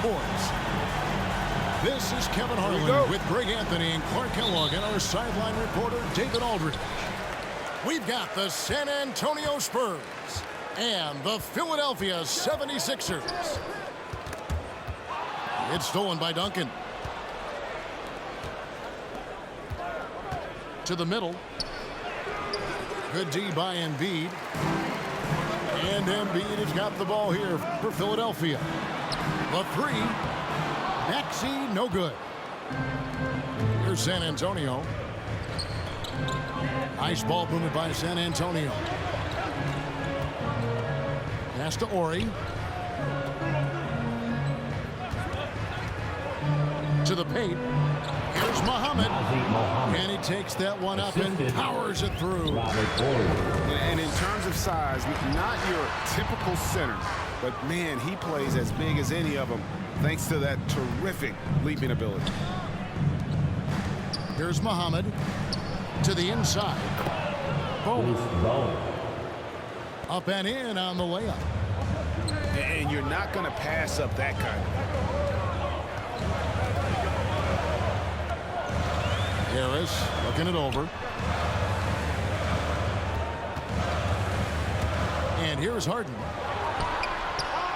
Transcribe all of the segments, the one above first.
Sports. This is Kevin Harlan with Greg Anthony and Clark Kellogg and our sideline reporter, David Aldridge. We've got the San Antonio Spurs and the Philadelphia 76ers. It's stolen by Duncan. To the middle. Good D by Embiid. And Embiid has got the ball here for Philadelphia. The three. Maxey, no good. Here's San Antonio. Nice ball movement by San Antonio. Pass to Ori. To the paint. Here's Muhammad. And he takes that one up and powers it through. And in terms of size, not your typical center, but man, he plays as big as any of them thanks to that terrific leaping ability. Here's Muhammad to the inside. Boom. Up and in on the layup. And you're not going to pass up that kind of. Harris looking it over. And here's Harden.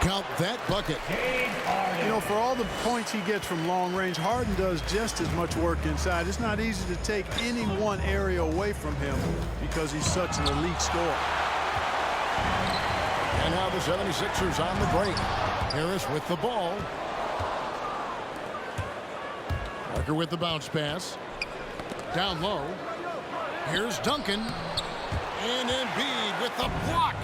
Count that bucket. You know, for all the points he gets from long range, Harden does just as much work inside. It's not easy to take any one area away from him because he's such an elite scorer. And now the 76ers on the break. Harris with the ball. Parker with the bounce pass. Down low. Here's Duncan. And Embiid with the block.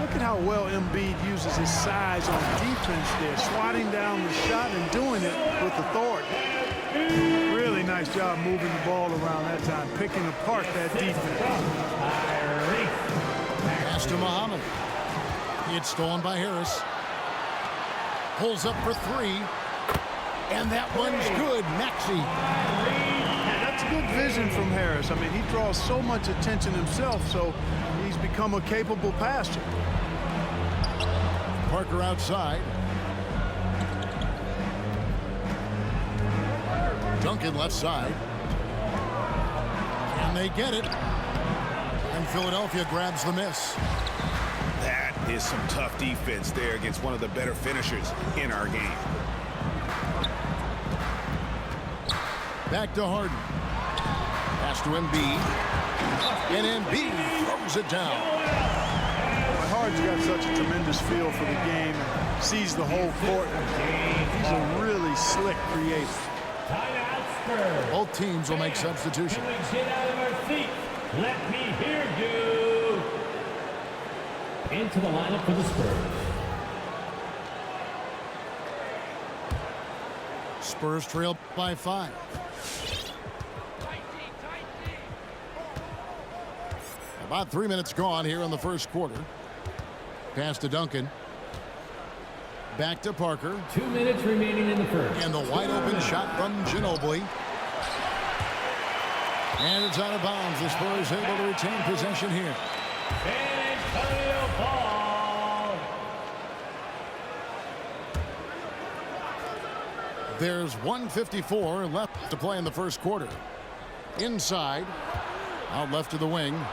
Look at how well Embiid uses his size on defense there, swatting down the shot and doing it with authority. Really nice job moving the ball around that time, picking apart that defense. Pass to Muhammad. It's stolen by Harris. Pulls up for three. And that one's good. Maxey. That's good vision from Harris. I mean, he draws so much attention himself, so he's become a capable passer. Parker outside. Duncan left side. And they get it. And Philadelphia grabs the miss. That is some tough defense there against one of the better finishers in our game. Back to Harden. Pass to Embiid. And Embiid throws it down. Harden's got such a tremendous feel for the game and sees the whole court. He's a really slick creator. Both teams will make substitutions. Get out of our seats. Let me hear you. Into the lineup for the Spurs. Spurs trail by 5. About 3 minutes gone here in the first quarter. Pass to Duncan. Back to Parker. 2 minutes remaining in the first. And the wide open shot from Ginobili. And it's out of bounds. The Spurs able to retain possession here. San Antonio ball. There's 1:54 left to play in the first quarter. Inside. Out left to the wing.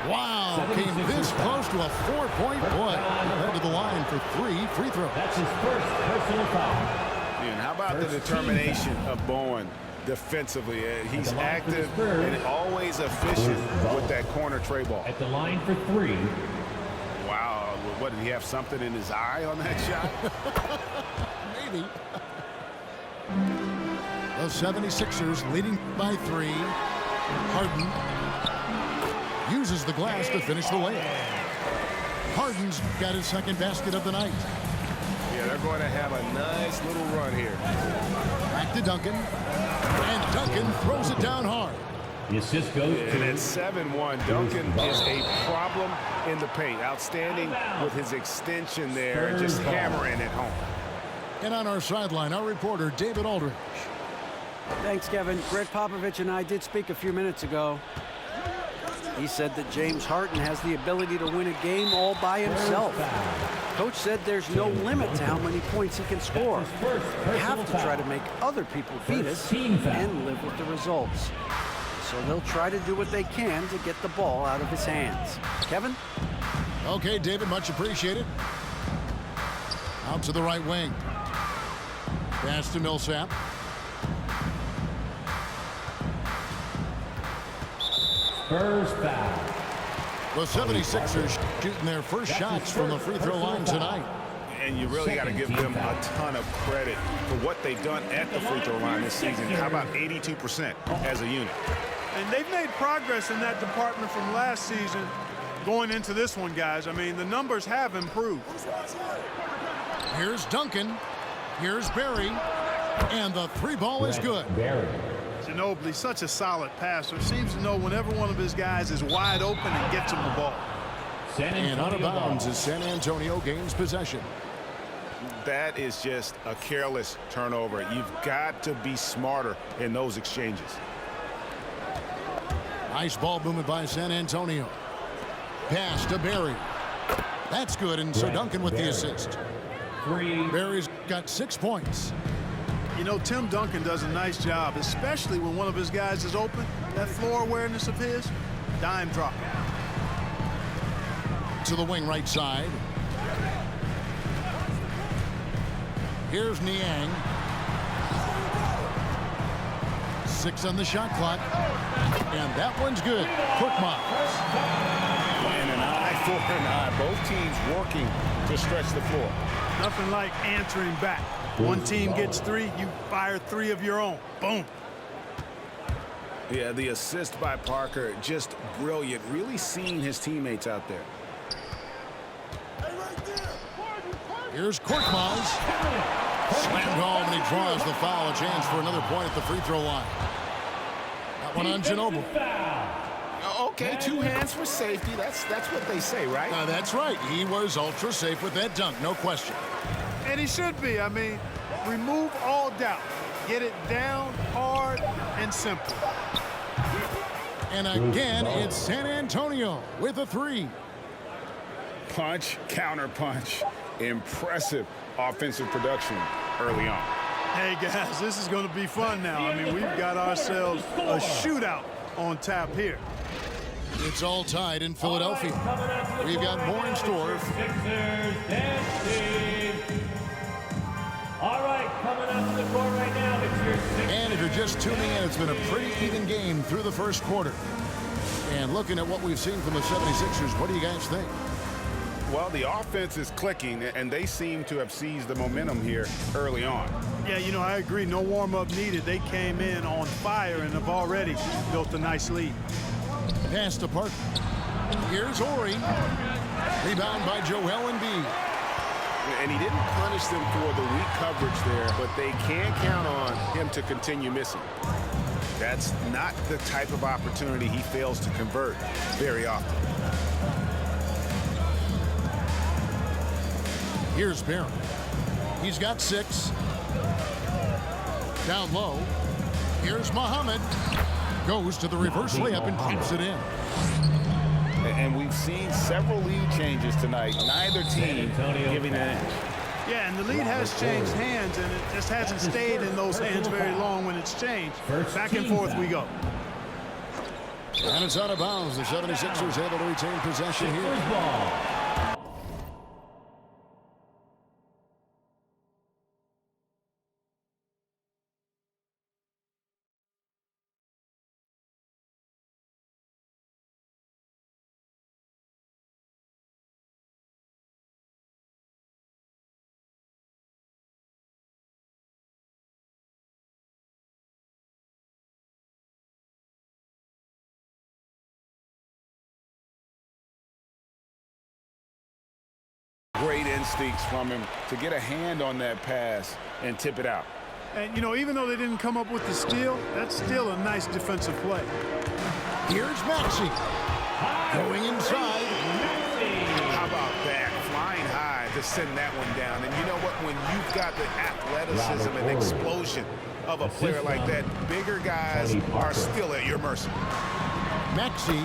Wow, came this close to a 4-point play. Head to the line for 3 free throws. That's his first personal foul. And how about the determination of Bowen defensively? He's active and always efficient with that corner tray ball. At the line for 3. Wow, what, did he have something in his eye on that shot? Maybe. The 76ers leading by 3. Harden uses the glass to finish the layup. Harden's got his second basket of the night. Yeah, they're going to have a nice little run here. Back to Duncan. And Duncan throws it down hard. The assist goes to... And at 7-1, Duncan is a problem in the paint. Outstanding with his extension there and just hammering it home. And on our sideline, our reporter, David Aldridge. Thanks, Kevin. Greg Popovich and I did speak a few minutes ago. He said that James Harden has the ability to win a game all by himself. Coach said there's no limit to how many points he can score. That's his first We have personal to foul. try to make other people beat First us team foul. and live with the results. So they'll try to do what they can to get the ball out of his hands. Kevin? Okay, David, much appreciated. Out to the right wing. Pass to Millsap. Spurs foul. The 76ers shooting their first shots from the free throw line tonight. And you really got to give them a ton of credit for what they've done at the free throw line this season. How about 82% as a unit? And they've made progress in that department from last season going into this one, guys. I mean, the numbers have improved. Here's Duncan. Here's Barry. And the three ball is good. Barry. Ginobili, such a solid passer, seems to know whenever one of his guys is wide open and gets him the ball. San And out of Antonio bounds ball. as San Antonio gains possession. That is just a careless turnover. You've got to be smarter in those exchanges. Nice ball movement by San Antonio. Pass to Barry. That's good, and so Duncan with the assist. 3. Barry's got 6 points. You know, Tim Duncan does a nice job, especially when one of his guys is open. That floor awareness of his, dime drop. To the wing right side. Here's Niang. 6 on the shot clock. And that one's good. Korkmaz. And an eye for an eye. Both teams working to stretch the floor. Nothing like answering back. One team gets 3, you fire 3 of your own. Boom. Yeah, the assist by Parker, just brilliant. Really seeing his teammates out there. Here's Korkmaz. Slammed home, and he draws the foul. A chance for another point at the free throw line. That one on Ginobili. Okay, 2 hands for safety. That's what they say, right? That's right. He was ultra safe with that dunk, no question. And he should be. I mean, remove all doubt. Get it down, hard, and simple. And again, it's San Antonio with a 3. Punch, counter punch. Impressive offensive production early on. Hey, guys, this is going to be fun now. I mean, we've got ourselves a shootout on tap here. It's all tied in Philadelphia. We've got more in store. Sixers dancing. All right, coming up to the court right now, it's your Sixers. And if you're just tuning in, it's been a pretty even game through the first quarter. And looking at what we've seen from the 76ers, what do you guys think? Well, the offense is clicking, and they seem to have seized the momentum here early on. Yeah, you know, I agree. No warm-up needed. They came in on fire and have already built a nice lead. Pass to Parker. Here's Ori. Rebound by Joel Embiid. And he didn't punish them for the weak coverage there, but they can count on him to continue missing. That's not the type of opportunity he fails to convert very often. Here's Barry. He's got 6. Down low. Here's Muhammad. Goes to the reverse layup and keeps it in. And we've seen several lead changes tonight. Neither team giving an edge. Yeah, and the lead has changed hands, and it just hasn't stayed in those hands very long when it's changed. Back and forth we go. And it's out of bounds. The 76ers able to retain possession here. Sixers ball. Great instincts from him to get a hand on that pass and tip it out. And, you know, even though they didn't come up with the steal, that's still a nice defensive play. Here's Maxey. Going inside. How about that? Flying high to send that one down. And you know what? When you've got the athleticism and explosion of a player like that, bigger guys are still at your mercy. Maxey.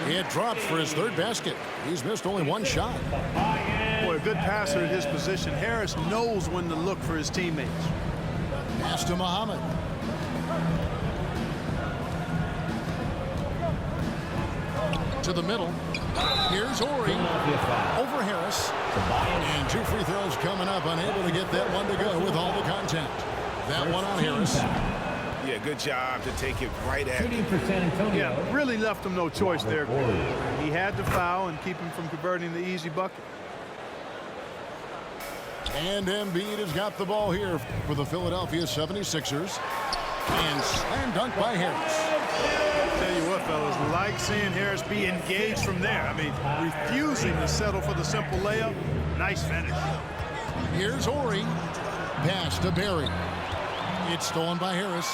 It drops for his third basket. He's missed only one shot. Boy, a good passer at his position. Harris knows when to look for his teammates. Pass to Muhammad. To the middle. Here's Ori. Over Harris. And 2 free throws coming up. Unable to get that one to go with all the contact. That one on Harris. Yeah, good job to take it right at Shooting for San Antonio. Yeah, really left him no choice there. He had to foul and keep him from converting the easy bucket. And Embiid has got the ball here for the Philadelphia 76ers. And slam dunk by Harris. Tell you what, fellas, like seeing Harris be engaged from there. I mean, refusing to settle for the simple layup. Nice finish. Here's Ori. Pass to Barry. It's stolen by Harris.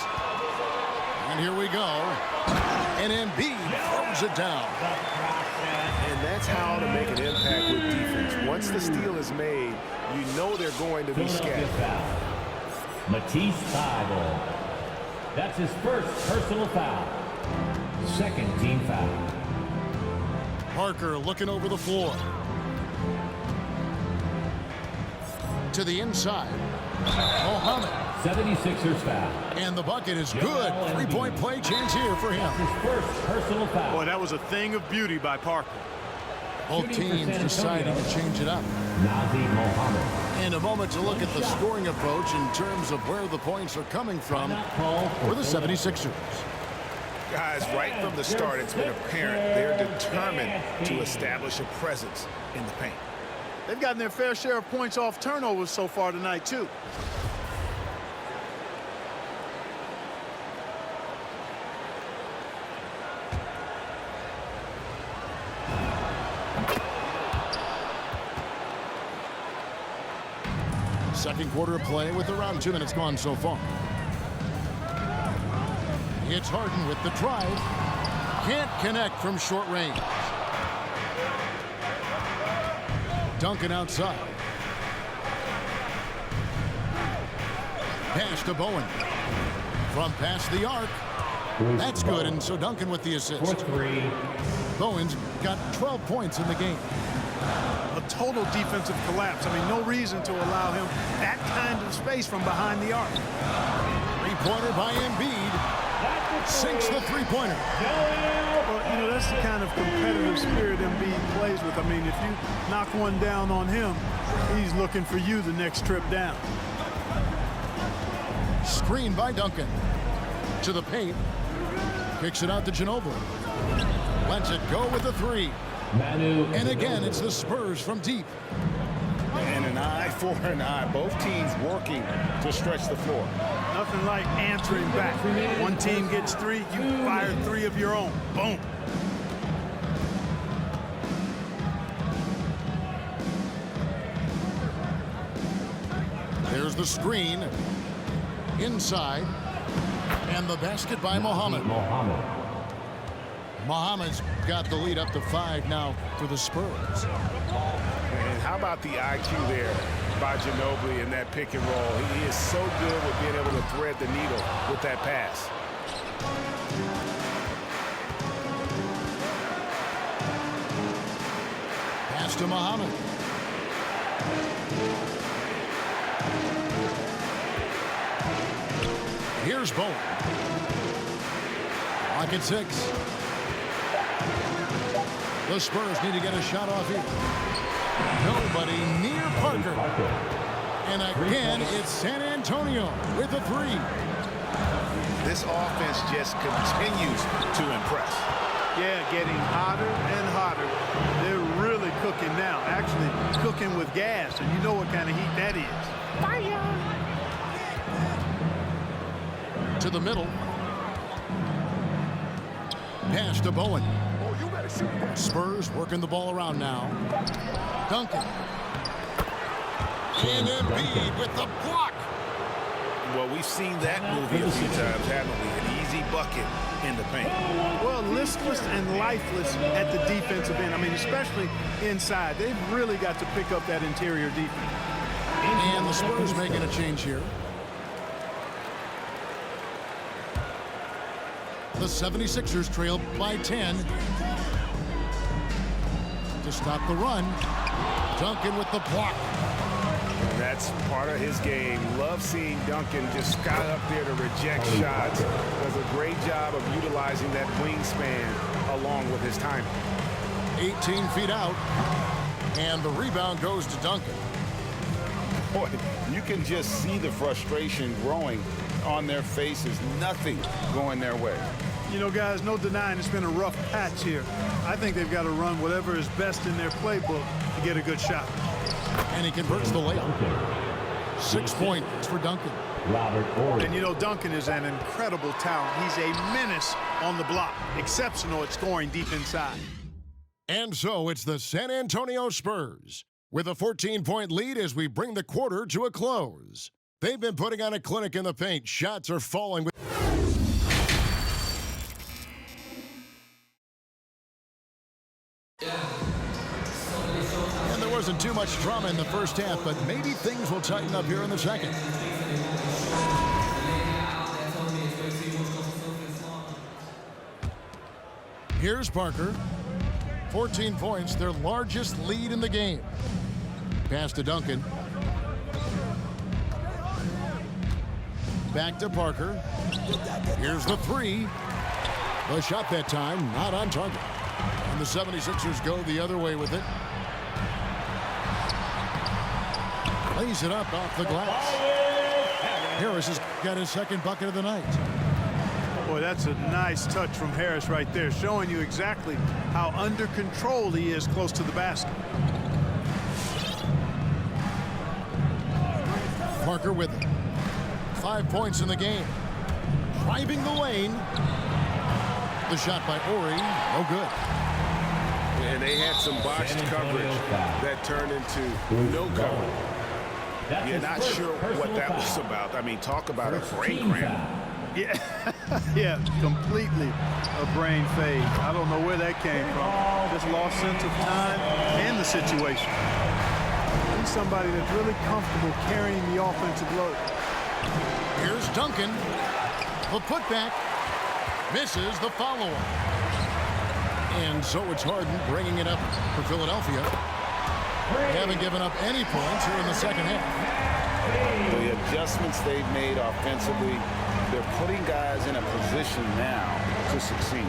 And here we go. And Embiid throws it down. And that's how to make an impact with defense. Once the steal is made, you know they're going to be scattered. Matisse Thybulle. That's his first personal foul. Second team foul. Parker looking over the floor. To the inside. Mohammed. 76ers foul. And the bucket is good. 3-point play chance here for him. His first personal foul. Boy, that was a thing of beauty by Parker. Both teams deciding to change it up. Nazir Mohammed. And a moment to look at the scoring approach in terms of where the points are coming from for the 76ers. Guys, right from the start, it's been apparent they're determined to establish a presence in the paint. They've gotten their fair share of points off turnovers so far tonight, too. Second quarter of play with around 2 minutes gone so far. It's Harden with the drive. Can't connect from short range. Duncan outside. Pass to Bowen. From past the arc. That's good, and so Duncan with the assist. 4-3. Bowen's got 12 points in the game. A total defensive collapse. I mean, no reason to allow him that kind of space from behind the arc. Three-pointer by Embiid. Sinks the three-pointer. Well, you know, that's the kind of competitive spirit Embiid plays with. I mean, if you knock one down on him, he's looking for you the next trip down. Screen by Duncan. To the paint. Kicks it out to Ginobili. Lets it go with the three. And again, it's the Spurs from deep. And an eye for an eye. Both teams working to stretch the floor. Nothing like answering back. One team gets three, you fire three of your own. Boom. There's the screen. Inside. And the basket by Mohammed. Mohammed's got the lead up to 5 now for the Spurs. And how about the IQ there by Ginobili in that pick and roll? He is so good with being able to thread the needle with that pass. Pass to Mohammed. Here's Bowen. Lock at 6. The Spurs need to get a shot off here. Nobody near Parker. And again, it's San Antonio with a 3. This offense just continues to impress. Yeah, getting hotter and hotter. They're really cooking now. Actually, cooking with gas, and you know what kind of heat that is. Fire! To the middle. Pass to Bowen. Spurs working the ball around now. Duncan. And Embiid with the block. Well, we've seen that movie a few times, haven't we? An easy bucket in the paint. Well, listless and lifeless at the defensive end. I mean, especially inside. They've really got to pick up that interior defense. And the Spurs making a change here. The 76ers trail by 10. to stop the run. Duncan with the block. And that's part of his game. Love seeing Duncan just sky up there to reject shots. Does a great job of utilizing that wingspan along with his timing. 18 feet out. And the rebound goes to Duncan. Boy, you can just see the frustration growing on their faces. Nothing going their way. You know, guys, no denying it's been a rough patch here. I think they've got to run whatever is best in their playbook to get a good shot. And he converts the layup. 6 points for Duncan. Robert Horry. And you know, Duncan is an incredible talent. He's a menace on the block. Exceptional at scoring deep inside. And so it's the San Antonio Spurs with a 14-point lead as we bring the quarter to a close. They've been putting on a clinic in the paint. Shots are falling. And there wasn't too much drama in the first half, but maybe things will tighten up here in the second. Here's Parker. 14 points, their largest lead in the game. Pass to Duncan. Back to Parker. Here's the three. The shot that time, not on target. And the 76ers go the other way with it. Lays it up off the glass. Harris has got his second bucket of the night. Boy, that's a nice touch from Harris right there, showing you exactly how under control he is close to the basket. Parker with it. 5 points in the game. Driving the lane. The shot by Horry, no good. And they had some botched coverage that turned into no coverage. You're not sure what that was about. I mean, talk about a brain cramp. Yeah, yeah, completely a brain fade. I don't know where that came from. Just lost sense of time and the situation. He's somebody that's really comfortable carrying the offensive load. Here's Duncan. The putback misses the follow-up. And so it's Harden bringing it up for Philadelphia. They haven't given up any points here in the second half. The adjustments they've made offensively, they're putting guys in a position now to succeed.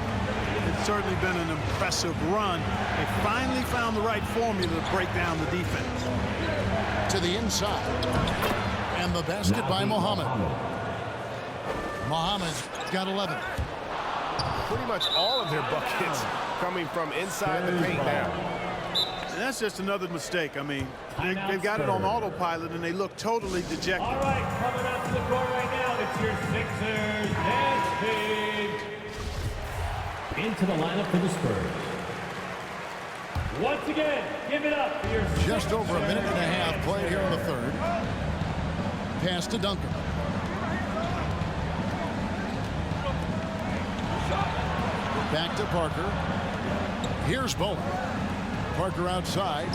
It's certainly been an impressive run. They finally found the right formula to break down the defense. To the inside. And the basket by Muhammad. Muhammad's got 11. Pretty much all of their buckets coming from inside the paint now. And that's just another mistake. I mean, they've got it on autopilot, and they look totally dejected. All right, coming up to the court right now, it's your Sixers next big. Into the lineup for the Spurs. Once again, give it up for your Just over a minute and a half played here in the third. Pass to Duncan. Back to Parker. Here's Bowling. Parker outside.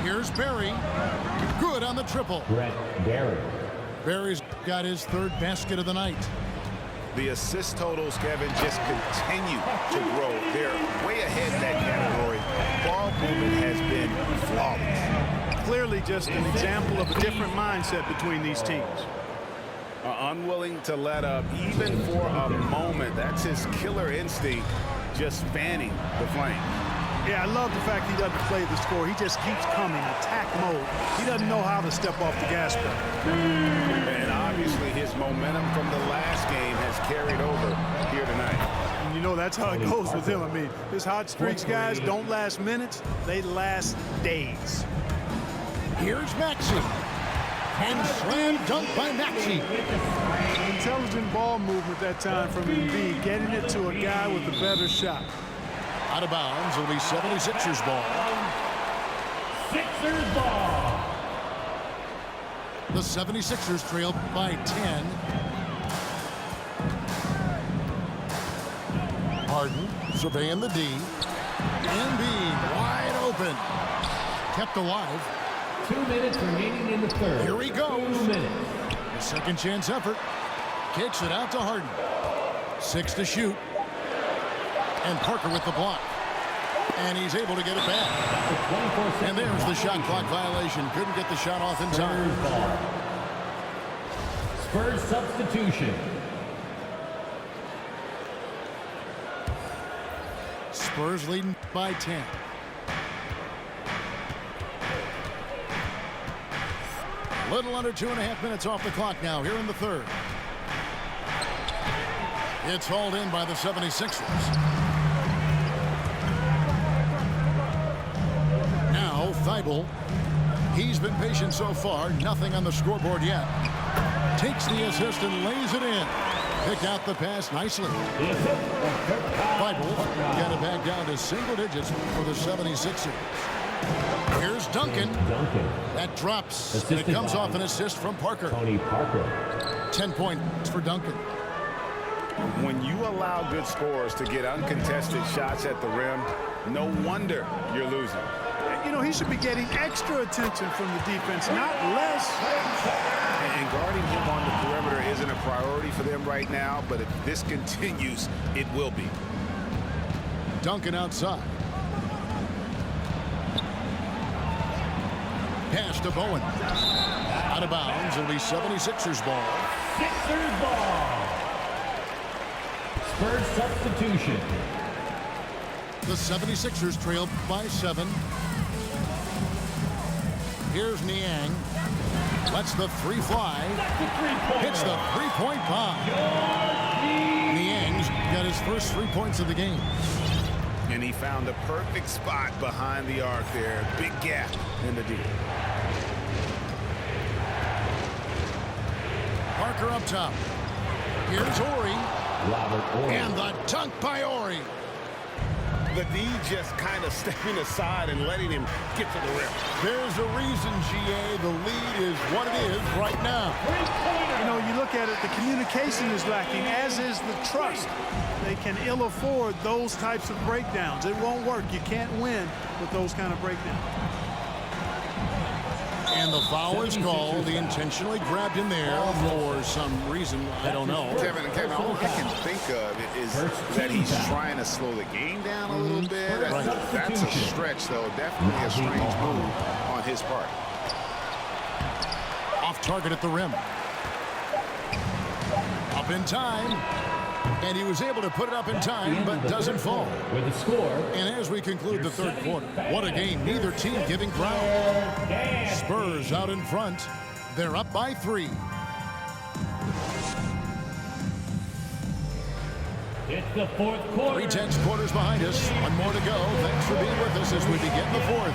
Here's Barry. Good on the triple. Brett Barry. Barry's got his third basket of the night. The assist totals, Kevin, just continue to grow. They're way ahead in that category. Ball movement has been flawless. Clearly just an example of a different mindset between these teams. Unwilling to let up even for a moment. That's his killer instinct, just fanning the flame. Yeah, I love the fact he doesn't play the score. He just keeps coming, attack mode. He doesn't know how to step off the gas pedal. And obviously his momentum from the last game has carried over here tonight. And you know that's how it goes with him. I mean, his hot streaks, guys, don't last minutes. They last days. Here's Maxey. And slam dunk by Maxey. Intelligent ball movement that time from Embiid, getting it to a guy with a better shot. Out of bounds, it'll be 76ers ball. Sixers ball. The 76ers trail by 10. Harden surveying the D. Embiid wide open. Kept alive. 2 minutes remaining in the third. Here he goes. 2 minutes. A second chance effort. Kicks it out to Harden. 6 to shoot. And Parker with the block. And he's able to get it back. And there's the shot clock violation. Couldn't get the shot off in time. Spurs substitution. Spurs leading by 10. Little under 2.5 minutes off the clock now here in the third. It's hauled in by the 76ers. Now Thibault. He's been patient so far. Nothing on the scoreboard yet. Takes the assist and lays it in. Picked out the pass nicely. Thibault got it back down to single digits for the 76ers. Here's Duncan. That drops. And it comes off an assist from Parker. Tony Parker. 10 points for Duncan. When you allow good scorers to get uncontested shots at the rim, no wonder you're losing. You know, he should be getting extra attention from the defense, not less. And guarding him on the perimeter isn't a priority for them right now, but if this continues, it will be. Duncan outside. Pass to Bowen. Out of bounds. It'll be 76ers ball. Sixers ball. Spurs substitution. The 76ers trail by 7. Here's Niang. Lets the three fly. Hits the three-point bomb. Niang's got his first 3 points of the game. And he found the perfect spot behind the arc there. Big gap in the D. Parker up top. Here's Ori. Robert Horry. And the dunk by Ori. The D just kind of stepping aside and letting him get to the rim. There's a reason, GA. The lead is what it is right now. You know, you look at it, the communication is lacking, as is the trust. They can ill afford those types of breakdowns. It won't work. You can't win with those kind of breakdowns. And the foul is called. He intentionally grabbed him there for some reason. I don't know. Kevin, all I can think of is that he's trying to slow the game down a little bit. That's a stretch, though. Definitely a strange move on his part. Off target at the rim. Up in time. And he was able to put it up in time, but doesn't fall. With the score. And as we conclude the third quarter, what a game. Neither team giving ground. Spurs out in front. They're up by 3. It's the fourth quarter. 3 tenths quarters behind us. One more to go. Thanks for being with us as we begin the fourth.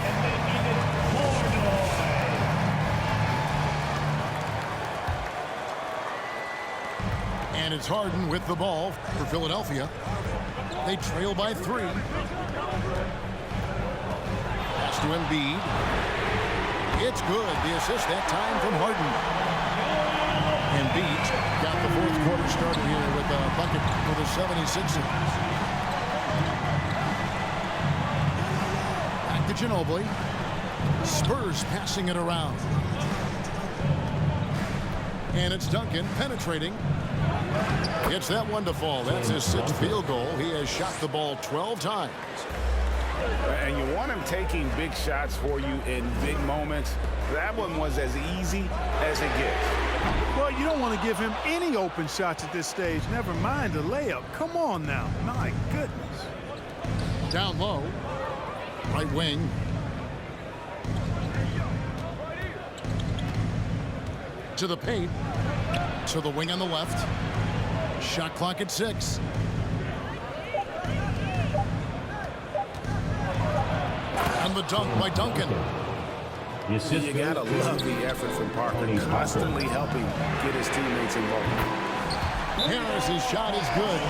And it's Harden with the ball for Philadelphia. They trail by 3. Pass to Embiid. It's good. The assist that time from Harden. Embiid got the fourth quarter started here with a bucket for the 76ers. Back to Ginobili. Spurs passing it around. And it's Duncan penetrating. Gets that one to fall. That's his 6th field goal. He has shot the ball 12 times. And you want him taking big shots for you in big moments. That one was as easy as it gets. Well, you don't want to give him any open shots at this stage. Never mind a layup. Come on now. My goodness. Down low. Right wing. To the paint. To the wing on the left. Shot clock at 6. And the dunk by Duncan. You gotta love the effort from Parker, constantly helping get his teammates involved. Harris's shot is good.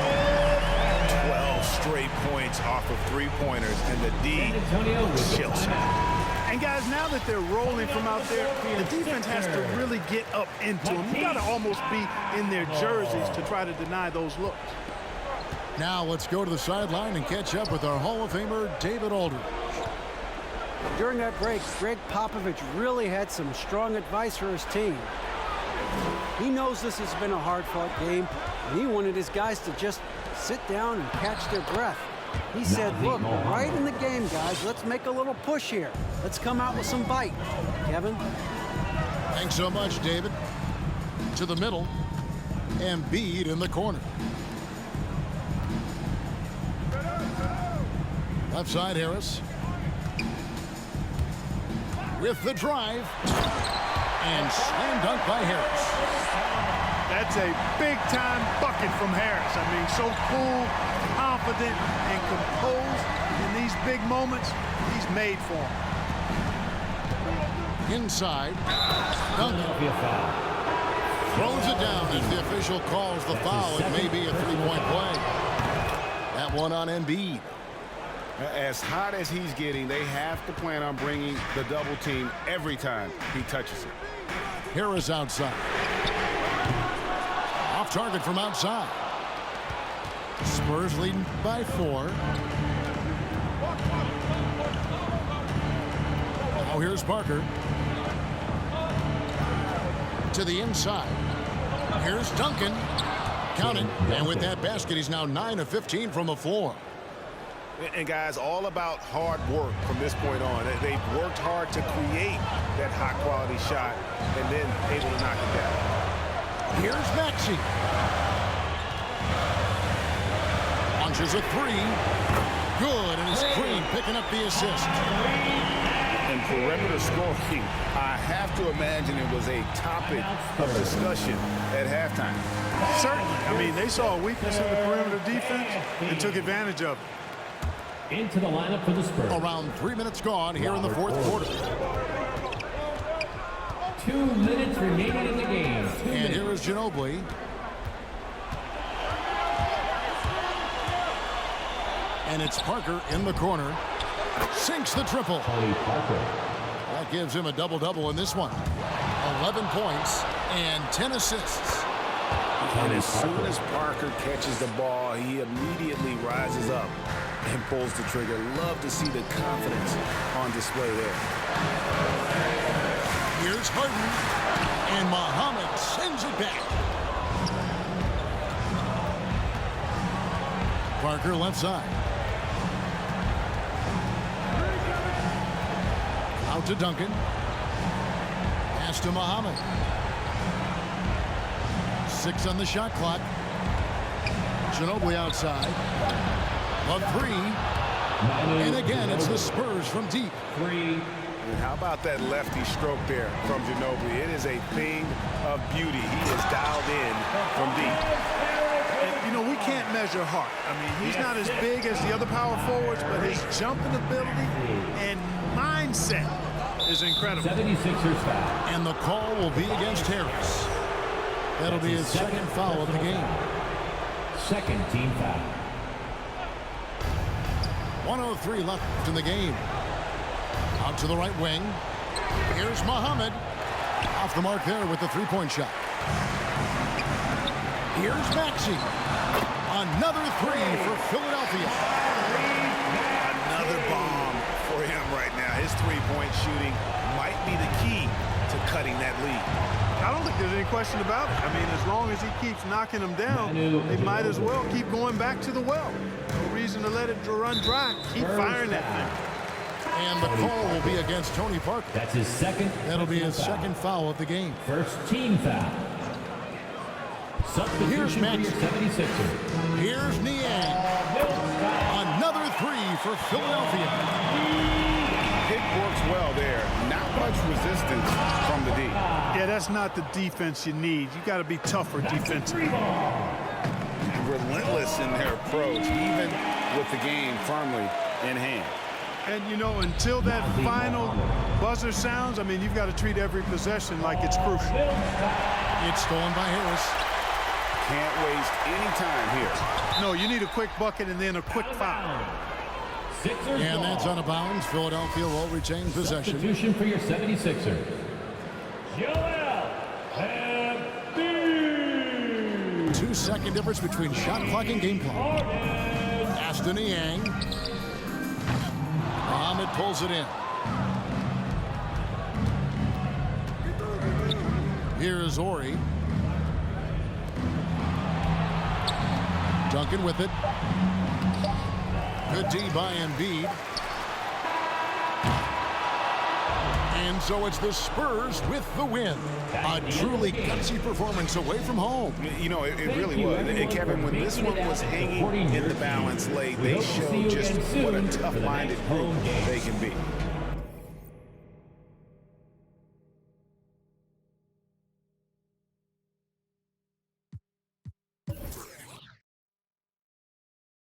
12 straight points off of 3-pointers, and the D chills. And guys, now that they're rolling from out there, the defense has to really get up into them. You got to almost be in their jerseys to try to deny those looks. Now let's go to the sideline and catch up with our Hall of Famer, David Aldridge. During that break, Greg Popovich really had some strong advice for his team. He knows this has been a hard-fought game, and he wanted his guys to just sit down and catch their breath. He said, look, right in the game, guys. Let's make a little push here. Let's come out with some bite. Kevin? Thanks so much, David. To the middle. Embiid in the corner. Left side, Harris. With the drive. And slam dunk by Harris. That's a big-time bucket from Harris. I mean, so cool, confident, and composed in these big moments. He's made for them. Inside. Duncan. Throws it down as the official calls the foul. It may be a three-point play. That one on Embiid. As hot as he's getting, they have to plan on bringing the double team every time he touches it. Harris outside. Off target from outside. Spurs leading by 4. Now here's Parker. To the inside. Here's Duncan. Counting. And with that basket, he's now 9 of 15 from the floor. And guys, all about hard work from this point on. They've worked hard to create that high-quality shot and then able to knock it down. Here's Maxey. Launches a 3. Good, and it's Green picking up the assist. And perimeter scoring, I have to imagine it was a topic of discussion at halftime. Certainly. I mean, they saw a weakness in the perimeter defense and took advantage of it. Into the lineup for the Spurs. Around 3 minutes gone here in the fourth quarter. 2 minutes remaining in the game. And here is Ginobili. And it's Parker in the corner. Sinks the triple. That gives him a double-double in this one. 11 points and 10 assists. And as soon as Parker catches the ball, he immediately rises up and pulls the trigger. Love to see the confidence on display there. Here's Harden. And Muhammad sends it back. Parker left side. Out to Duncan. Pass to Muhammad. 6 on the shot clock. Ginobili outside. A 3. And again, it's the Spurs from deep. 3. And how about that lefty stroke there from Ginobili? It is a thing of beauty. He is dialed in from deep. And, you know, we can't measure heart. I mean, he's not as big as the other power forwards, but his jumping ability and mindset is incredible. 76ers foul. And the call will be against Harris. That'll be his second foul of the game. Second team foul. 1:03 left in the game. Out to the right wing. Here's Muhammad. Off the mark there with the three-point shot. Here's Maxey. Another 3 for Philadelphia. Another bomb for him right now. His three-point shooting might be the key to cutting that lead. I don't think there's any question about it. I mean, as long as he keeps knocking them down, they might as well keep going back to the well. No reason to let it run dry. Keep firing that thing. And the call will be against Tony Parker. That's his second. That'll be his second foul of the game. First team foul. Here's Substitution for your Maxey. 76ers. Here's Niang. Another 3 for Philadelphia. Pick works well there. Not much resistance from the D. Yeah, that's not the defense you need. You got to be tougher defensively. Relentless in their approach, even with the game firmly in hand. And, you know, until that final buzzer sounds, I mean, you've got to treat every possession like it's crucial. It's stolen by Harris. Can't waste any time here. No, you need a quick bucket and then a quick foul. Sixers And ball. that's out of bounds. Philadelphia will retain possession. Substitution for your 76ers. Joel Embiid. 2-second difference between shot clock and game clock. Aston Niang. Muhammad pulls it in. Here is Ori. Duncan with it. Good D by Embiid. And so it's the Spurs with the win. A truly gutsy performance away from home. You know, it really was. And Kevin, when this one was hanging in the balance late, they showed just what a tough-minded group they can be.